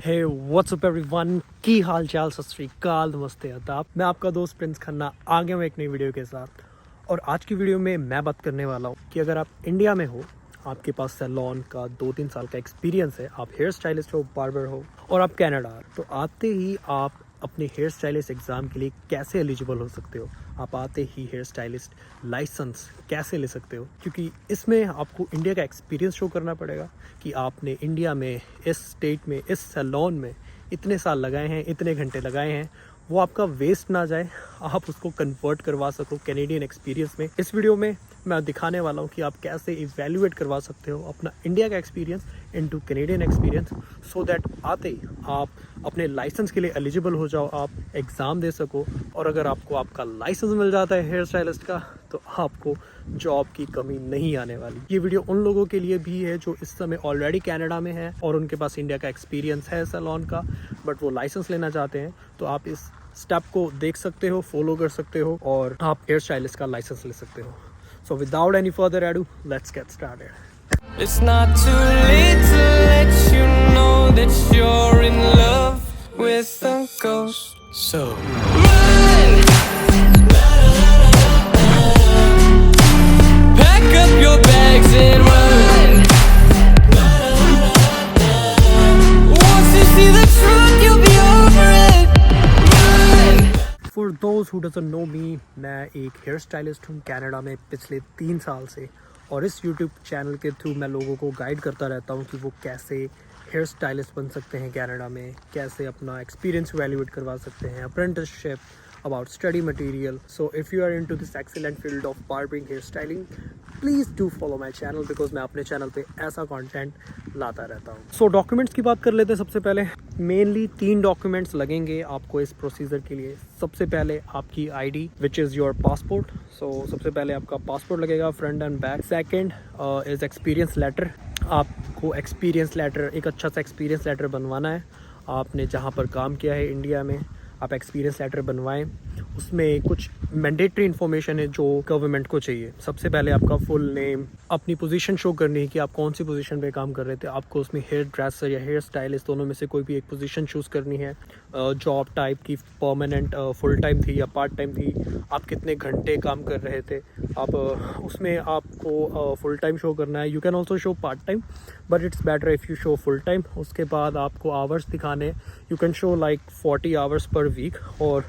Hey what's up everyone, की हाल चाल, सत श्री अकाल, नमस्ते, आदाब। मैं आपका दोस्त प्रिंस खन्ना आ गया हूँ एक नई वीडियो के साथ। और आज की वीडियो में मैं बात करने वाला हूँ कि अगर आप इंडिया में हो, आपके पास सैलून का 2-3 साल का एक्सपीरियंस है, आप हेयर स्टाइलिस्ट हो, बार्बर हो और आप कनाडा हो, तो आते ही आप अपने हेयर स्टाइलिस्ट एग्ज़ाम के लिए कैसे एलिजिबल हो सकते हो, आप आते ही हेयर स्टाइलिस्ट लाइसेंस कैसे ले सकते हो। क्योंकि इसमें आपको इंडिया का एक्सपीरियंस शो करना पड़ेगा कि आपने इंडिया में, इस स्टेट में, इस सैलून में इतने साल लगाए हैं, इतने घंटे लगाए हैं, वो आपका वेस्ट ना जाए, आप उसको कन्वर्ट करवा सको कैनेडियन एक्सपीरियंस में। इस वीडियो में मैं दिखाने वाला हूँ कि आप कैसे इवैल्यूएट करवा सकते हो अपना इंडिया का experience into Canadian experience, so that आते ही आप अपने लाइसेंस के लिए एलिजिबल हो जाओ, आप एग्ज़ाम दे सको। और अगर आपको आपका लाइसेंस मिल जाता है हेयर स्टाइलिस्ट का, तो आपको जॉब की कमी नहीं आने वाली। ये वीडियो उन लोगों के लिए भी है जो इस समय ऑलरेडी कनाडा में है और उनके पास इंडिया का एक्सपीरियंस है सैलून का, बट वो लाइसेंस लेना चाहते हैं। तो आप इस स्टेप को देख सकते हो, फॉलो कर सकते हो और आप हेयर स्टाइलिस्ट का लाइसेंस ले सकते हो। So without any further edu, let's get started. It's not too late to let you know that you're in love with a ghost. So run, pack up your bags and run. Once you see the truth, you'll be over it. Run. For those who doesn't know me, मैं एक hair stylist हूँ Canada में पिछले 3 साल से। और इस YouTube channel के थ्रू मैं लोगों को गाइड करता रहता हूँ कि वो कैसे हेयर स्टाइलिस्ट बन सकते हैं कनाडा में, कैसे अपना एक्सपीरियंस वैल्यूएट करवा सकते हैं, apprenticeship, about study material. So if you are into this excellent field of barbering, hair styling, please do follow my channel because मैं अपने चैनल पे ऐसा कंटेंट लाता रहता हूँ। सो डॉक्यूमेंट्स की बात कर लेते हैं। सबसे पहले मेनली 3 डॉक्यूमेंट्स लगेंगे आपको इस प्रोसीजर के लिए। सबसे पहले आपकी ID which is your passport. So सबसे पहले आपका पासपोर्ट लगेगा, front end back. Second is experience letter. आपको एक्सपीरियंस लेटर, एक अच्छा सा एक्सपीरियंस लेटर बनवाना है। आपने जहाँ पर काम किया है इंडिया में, आप एक्सपीरियंस लेटर बनवाएं। उसमें कुछ मैंडेटरी इन्फॉर्मेशन है जो गवर्नमेंट को चाहिए। सबसे पहले आपका फुल नेम, अपनी पोजीशन शो करनी है कि आप कौन सी पोजीशन पे काम कर रहे थे। आपको उसमें हेयर ड्रेसर या हेयर स्टाइलिस्ट दोनों में से कोई भी एक पोजीशन चूज़ करनी है। जॉब टाइप की परमानेंट फुल टाइम थी या पार्ट टाइम थी, आप कितने घंटे काम कर रहे थे। आप उसमें आपको फुल टाइम शो करना है। You can also show part time, but it's better if you show full time. उसके बाद आपको आवर्स दिखाने, you can show like 40 hours per week. और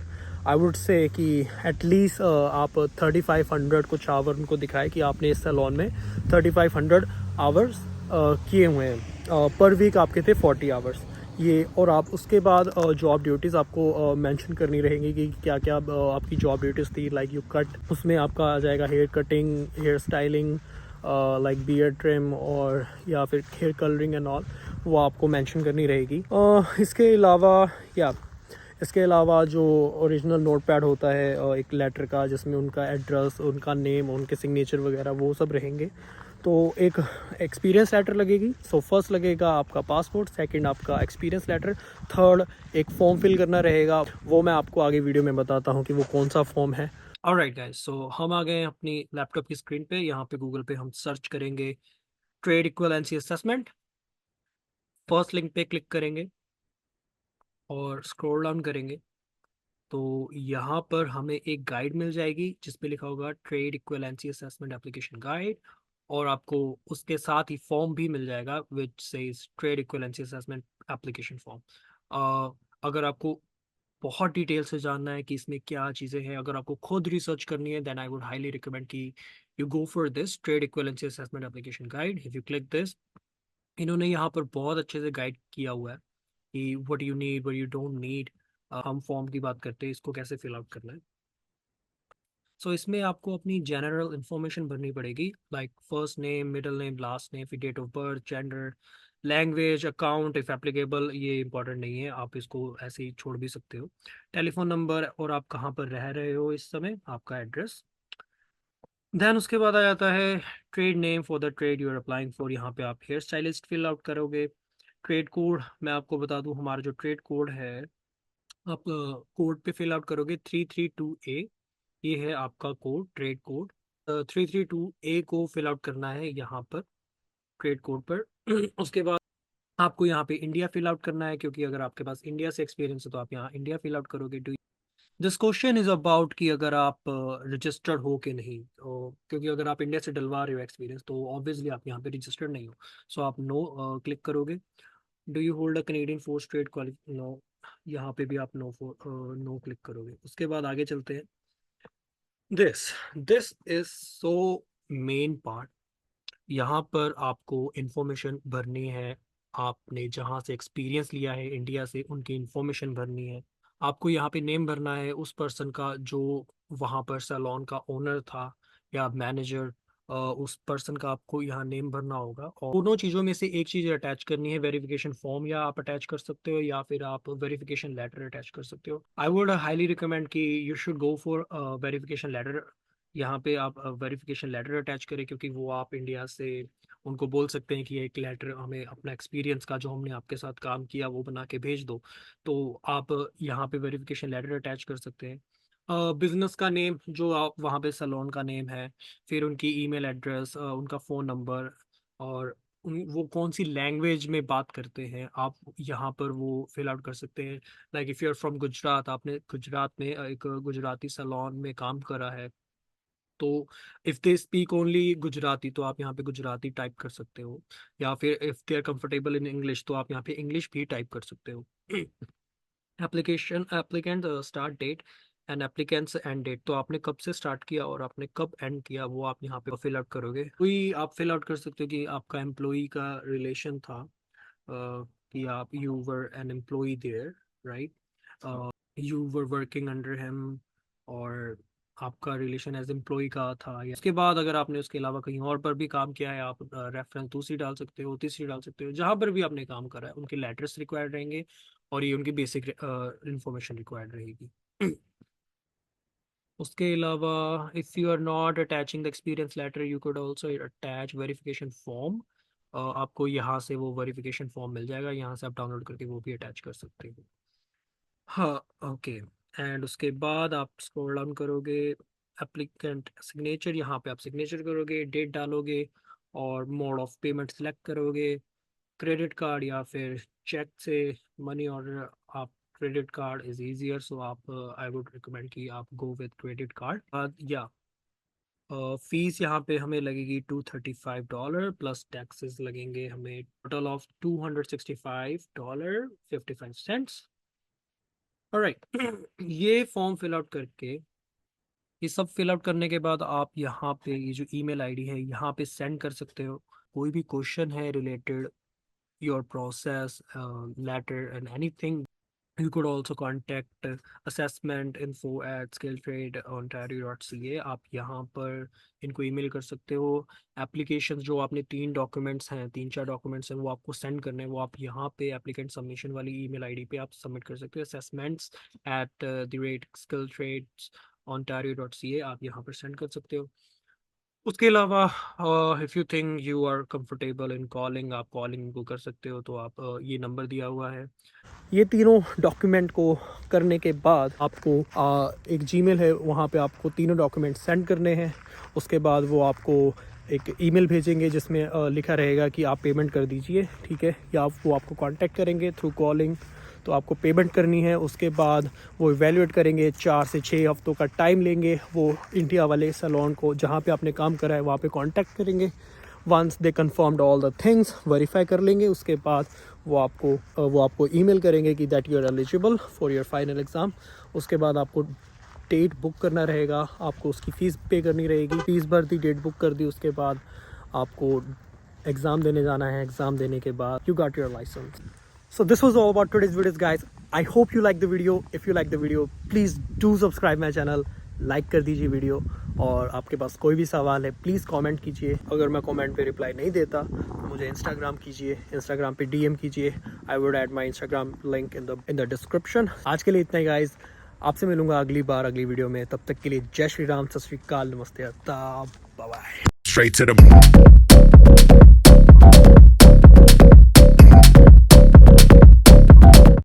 आई वुड से कि एटलीस्ट आप 3500 कुछ आवर उनको दिखाए कि आपने इस सैलून में 3500 आवर्स किए हुए हैं। पर वीक आपके थे 40 आवर्स ये। और आप उसके बाद जॉब ड्यूटीज़ आपको मेंशन करनी रहेंगी कि क्या क्या आपकी जॉब ड्यूटीज़ थी। लाइक यू कट, उसमें आपका आ जाएगा hair cutting, hair styling, like beard trim और या फिर हेयर कलरिंग एंड ऑल, वो आपको मेंशन करनी रहेगी। इसके अलावा इसके अलावा जो ओरिजिनल नोटपैड होता है एक लेटर का, जिसमें उनका एड्रेस, उनका नेम, उनके सिग्नेचर वगैरह वो सब रहेंगे। तो एक एक्सपीरियंस लेटर लगेगी। सो फर्स्ट लगेगा आपका पासपोर्ट, सेकंड आपका एक्सपीरियंस लेटर, थर्ड एक फॉर्म फिल करना रहेगा। वो मैं आपको आगे वीडियो में बताता हूँ कि वो कौन सा फॉर्म है। ऑलराइट गाइस, सो हम आ गए हैं अपनी लैपटॉप की स्क्रीन पे। यहाँ पे गूगल पे हम सर्च करेंगे trade equivalency assessment. First link पे क्लिक करेंगे और स्क्रॉल डाउन करेंगे तो यहाँ पर हमें एक गाइड मिल जाएगी जिस पे लिखा होगा trade equivalency assessment application guide. और आपको उसके साथ ही फॉर्म भी मिल जाएगा which says trade equivalency assessment application form. अगर आपको बहुत डिटेल से जानना है कि इसमें क्या चीज़ें हैं, अगर आपको खुद रिसर्च करनी है, then I would highly recommend कि you go for this trade equivalency assessment application guide. If you click this, इन्होंने यहाँ पर बहुत अच्छे से गाइड किया हुआ है कि what you need, what you don't need. हम फॉर्म की बात करते हैं, इसको कैसे फिल आउट करना है। सो इसमें आपको अपनी जनरल इंफॉर्मेशन भरनी पड़ेगी, like first name, middle name, last name, फिर date of birth, gender, language, account if applicable, ये इंपॉर्टेंट नहीं है, आप इसको ऐसे ही छोड़ भी सकते हो। टेलीफोन नंबर और आप कहाँ पर रह रहे हो इस समय, आपका एड्रेस। देन उसके बाद आ जाता है trade name for the trade you are applying for. यहाँ पे आप हेयर स्टाइलिस्ट फिल आउट करोगे। ट्रेड कोड मैं आपको बता दूं, हमारा जो ट्रेड कोड है, आप कोड पे फिल आउट करोगे 332A। ये है आपका कोड, ट्रेड कोड। 332A को फिल आउट करना है यहाँ पर ट्रेड कोड पर। उसके बाद आपको यहाँ पे इंडिया फिल आउट करना है, क्योंकि अगर आपके पास इंडिया से एक्सपीरियंस है तो आप यहाँ इंडिया फिल आउट करोगे। दिस क्वेश्चन इज अबाउट कि अगर आप रजिस्टर्ड हो कि नहीं, तो क्योंकि अगर आप इंडिया से डलवा रहे हो एक्सपीरियंस तो ऑब्वियसली आप यहाँ पे रजिस्टर्ड नहीं हो। सो आप नो क्लिक करोगे। Do you hold a Canadian force trade qualification, no, यहाँ पे भी आप नो क्लिक करोगे। उसके बाद आगे चलते हैं। This this is so main part. यहाँ पर आपको इंफॉर्मेशन भरनी है। आपने जहाँ से एक्सपीरियंस लिया है इंडिया से, उनकी इंफॉर्मेशन भरनी है। आपको यहाँ पे नेम भरना है उस पर्सन का जो वहाँ पर सैलून का ओनर था या मैनेजर, उस पर्सन का आपको यहाँ नेम भरना होगा। और दोनों चीज़ों में से एक चीज़ अटैच करनी है, वेरिफिकेशन फॉर्म या आप अटैच कर सकते हो या फिर आप वेरिफिकेशन लेटर अटैच कर सकते हो। आई वुड हाईली रिकमेंड कि you should go for verification letter. यहाँ पे आप वेरिफिकेशन लेटर अटैच करें, क्योंकि वो आप इंडिया से उनको बोल सकते हैं कि एक लेटर हमें अपना एक्सपीरियंस का जो हमने आपके साथ काम किया वो बना के भेज दो। तो आप यहाँ पे वेरिफिकेशन लेटर अटैच कर सकते हैं। बिजनेस का नेम जो आप वहाँ पे सैलून का नेम है, फिर उनकी ईमेल एड्रेस, उनका फ़ोन नंबर, और वो कौन सी लैंग्वेज में बात करते हैं आप यहाँ पर वो फिल आउट कर सकते हैं। Like if you are from Gujarat, आपने गुजरात में एक गुजराती सैलून में काम करा है, तो if they speak only Gujarati तो आप यहाँ पे गुजराती टाइप कर सकते हो, या फिर if they are comfortable in English तो आप यहाँ पे इंग्लिश भी टाइप कर सकते हो। Applicant start date and applicants end date, तो आपने कब से स्टार्ट किया और आपने कब एंड किया वो आप यहाँ पे फिल आउट करोगे। कोई आप फिल आउट कर सकते हो कि आपका एम्प्लॉई का रिलेशन था, कि आप you were an employee there, right, you were working under him, और आपका रिलेशन एज एम्प्लॉय का था। या उसके बाद अगर आपने उसके अलावा कहीं और पर भी काम किया है, आप रेफरेंस दूसरी डाल सकते हो, तीसरी डाल सकते हो, जहाँ पर भी आपने काम करा है उनके लेटर्स रिक्वायर्ड रहेंगे और ये उनकी बेसिक इंफॉर्मेशन रिक्वायर्ड रहेगी। उसके अलावा if you are not attaching the experience letter you could also attach verification form. आपको यहाँ से वो वेरिफिकेशन फॉर्म मिल जाएगा, यहाँ से आप डाउनलोड करके वो भी अटैच कर सकते हो। हाँ, ओके। एंड उसके बाद आप स्क्रॉल डाउन करोगे, एप्लीकेंट सिग्नेचर, यहाँ पे आप सिग्नेचर करोगे, डेट डालोगे और मोड ऑफ पेमेंट सेलेक्ट करोगे, क्रेडिट कार्ड या फिर चेक से मनी ऑर्डर। आप क्रेडिट कार्ड इज़ ईजियर, सो आप आई वुड रिकमेंड कि आप गो विद क्रेडिट कार्ड। या फीस यहाँ पे हमें लगेगी $235 प्लस टैक्सेस लगेंगे हमें टोटल ऑफ $265.55। ऑलराइट। ये फॉर्म फिल आउट करके, ये सब फिल आउट करने के बाद आप यहाँ पे ये जो ईमेल आईडी है यहाँ पे सेंड कर सकते हो। कोई भी क्वेश्चन है related your process letter and anything, you could also contact assessmentinfo@skilltradeontario.ca। आप यहाँ पर इनको ईमेल कर सकते हो। एप्लीकेशन जो आपने 3 डॉक्यूमेंट्स हैं, 3-4 डॉक्यूमेंट्स हैं वो आपको सेंड करने हैं, वो आप यहाँ पे एप्लीकेंट सबमिशन वाली ईमेल आईडी पे आप सबमिट कर सकते हो। assessments@skilltradeontario.ca आप यहाँ पर सेंड कर सकते हो। उसके अलावा if you think you are comfortable in calling, आप कॉलिंग को कर सकते हो, तो आप ये नंबर दिया हुआ है। ये तीनों डॉक्यूमेंट को करने के बाद आपको एक जीमेल है, वहाँ पे आपको तीनों डॉक्यूमेंट सेंड करने हैं। उसके बाद वो आपको एक ईमेल भेजेंगे जिसमें लिखा रहेगा कि आप पेमेंट कर दीजिए, ठीक है, या वो आपको कांटेक्ट करेंगे थ्रू कॉलिंग, तो आपको पेमेंट करनी है। उसके बाद वो इवेल्युएट करेंगे, 4 से 6 हफ्तों का टाइम लेंगे। वो इंडिया वाले सैलून को जहाँ पे आपने काम करा है वहाँ पे कांटेक्ट करेंगे। Once they confirmed all the things, verify कर लेंगे। उसके बाद वो आपको ईमेल करेंगे कि that you are eligible for your final exam. उसके बाद आपको डेट बुक करना रहेगा, आपको उसकी फ़ीस पे करनी रहेगी। फ़ीस भर दी, डेट बुक कर दी, उसके बाद आपको एग्ज़ाम देने जाना है। एग्ज़ाम देने के बाद you got your licence. So this was all about today's videos, guys. I hope you like the video. If you like the video, please do subscribe my channel. Like कर दीजिए video, और आपके पास कोई भी सवाल है प्लीज़ कमेंट कीजिए। अगर मैं कमेंट पे रिप्लाई नहीं देता तो मुझे इंस्टाग्राम कीजिए, इंस्टाग्राम पे डीएम कीजिए। I would add my Instagram link in the description. आज के लिए इतना ही गाइज, आपसे मिलूंगा अगली बार अगली वीडियो में। तब तक के लिए जय श्री राम, सत श्री अकाल, नमस्ते, बाय बाय।